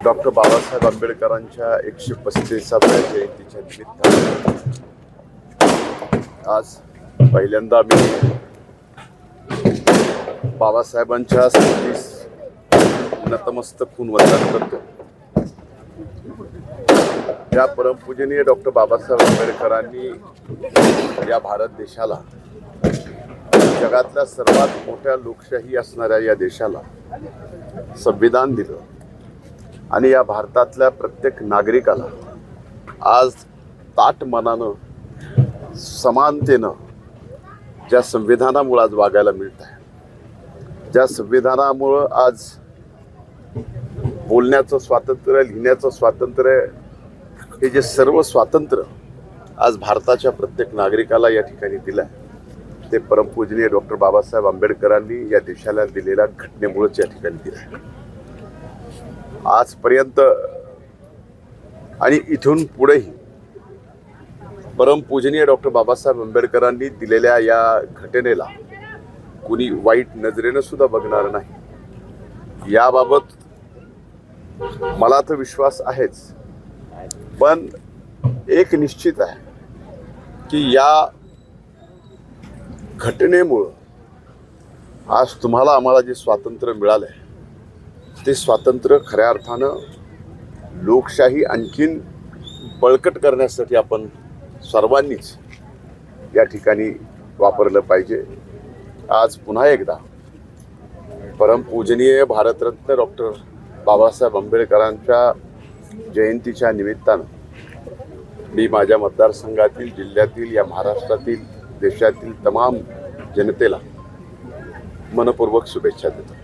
Doctor Babasaheb आंबेडकरांच्या 135व्या जयंतीच्या निमित्तानं आज पहिल्यांदा मी बाबासाहेबांच्या स्मृतीस नतमस्तक होऊन वंदन करतो। या परमपूजनीय डॉक्टर बाबासाहेब आंबेडकरांनी या भारत देशाला, जगातल्या सर्वात मोठ्या लोकशाही असणाऱ्या या देशाला संविधान दिलं आणि या भारतातल्या प्रत्येक नागरिकाला आज ताठ मनानं, समानतेनं ज्या संविधानामुळे आज वागायला मिळत आहे, ज्या संविधानामुळे आज बोलण्याचं स्वातंत्र्य, लिहिण्याचं स्वातंत्र्य, हे जे सर्व स्वातंत्र्य आज भारताच्या प्रत्येक नागरिकाला या ठिकाणी दिलं आहे, ते परमपूजनीय डॉक्टर बाबासाहेब आंबेडकरांनी या देशाला दिलेल्या घटनेमुळेच या ठिकाणी दिलं आहे। आजपर्यंत आणि इथून पुढेही परमपूजनीय डॉक्टर बाबासाहेब आंबेडकरांनी दिलेल्या या घटनेला कुणी वाईट नजरेनं सुद्धा बघणार नाही। याबाबत मला तर विश्वास आहेच, पण एक निश्चित आहे की या घटनेमुळं आज तुम्हाला आम्हाला जे स्वातंत्र्य मिळालंय, ते स्वातंत्र्य खऱ्या अर्थानं लोकशाही आणखीन बळकट करण्यासाठी आपण सर्वांनीच या ठिकाणी वापरलं पाहिजे। आज पुन्हा एकदा परमपूजनीय भारतरत्न डॉक्टर बाबासाहेब आंबेडकरांच्या जयंतीच्या निमित्तानं मी माझ्या मतदारसंघातील, जिल्ह्यातील, या महाराष्ट्रातील, देशातील तमाम जनतेला मनपूर्वक शुभेच्छा देतो।